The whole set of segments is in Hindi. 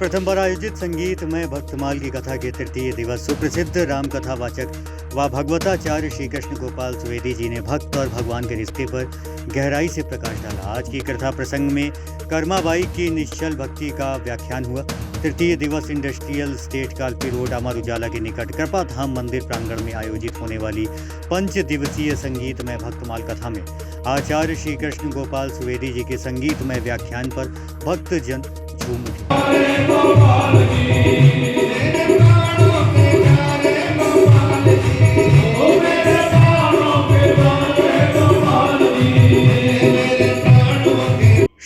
प्रथम बार आयोजित संगीतमय भक्तमाल की कथा के तृतीय दिवस सुप्रसिद्ध राम कथावाचक व भगवताचार्य श्री कृष्ण गोपाल सुवेदी जी ने भक्त और भगवान के रिश्ते पर गहराई से प्रकाश डाला। आज की कथा प्रसंग में कर्माबाई की निश्चल भक्ति का व्याख्यान हुआ। तृतीय दिवस industrial state Kalpi road Amar Ujala के निकट कृपा धाम मंदिर प्रांगण में आयोजित होने वाली 5 दिवसीय संगीतमय भक्तमाल कथा में आचार्य श्री कृष्ण गोपाल सुवेदी जी के संगीतमय व्याख्यान पर भक्तजन झूम उठे।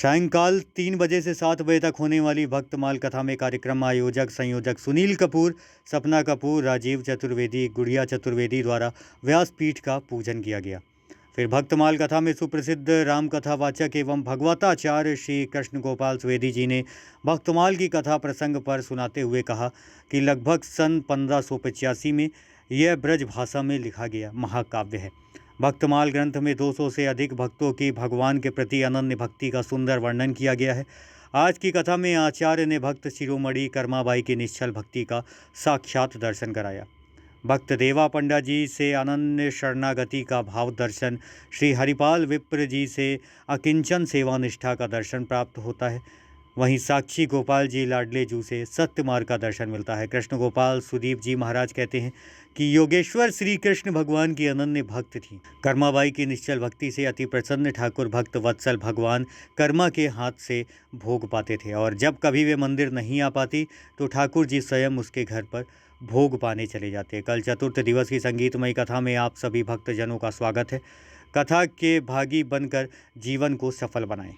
सायंकाल 3 बजे से 7 बजे तक होने वाली भक्तमाल कथा में कार्यक्रम आयोजक संयोजक सुनील कपूर, सपना कपूर, राजीव चतुर्वेदी, गुड़िया चतुर्वेदी द्वारा व्यासपीठ का पूजन किया गया। फिर भक्तमाल कथा में सुप्रसिद्ध राम कथावाचक एवं भगवताचार्य श्री कृष्ण गोपाल सुवेदी जी ने भक्तमाल की कथा प्रसंग पर सुनाते हुए कहा कि लगभग सन 1585 में यह ब्रज भाषा में लिखा गया महाकाव्य है। भक्तमाल ग्रंथ में 200 से अधिक भक्तों की भगवान के प्रति अनन्य भक्ति का सुंदर वर्णन किया गया है। आज की कथा में आचार्य ने भक्त शिरोमणि कर्माबाई की निश्चल भक्ति का साक्षात दर्शन कराया। भक्त देवा पंडा जी से अनन्य शरणागति का भाव दर्शन, श्री हरिपाल विप्र जी से अकिंचन सेवा निष्ठा का दर्शन प्राप्त होता है। वहीं साक्षी गोपाल जी लाडले जू से सत्य मार्ग का दर्शन मिलता है। कृष्ण गोपाल सुदीप जी महाराज कहते हैं कि योगेश्वर श्री कृष्ण भगवान की अनन्य भक्त थी। कर्माबाई की निश्चल भक्ति से अति प्रसन्न ठाकुर भक्त वत्सल भगवान कर्मा के हाथ से भोग पाते थे और जब कभी वे मंदिर नहीं आ पाती तो ठाकुर जी स्वयं उसके घर पर भोग पाने चले जाते। कल चतुर्थ दिवस की संगीतमयी कथा में आप सभी भक्तजनों का स्वागत है। कथा के भागी बनकर जीवन को सफल बनाएं।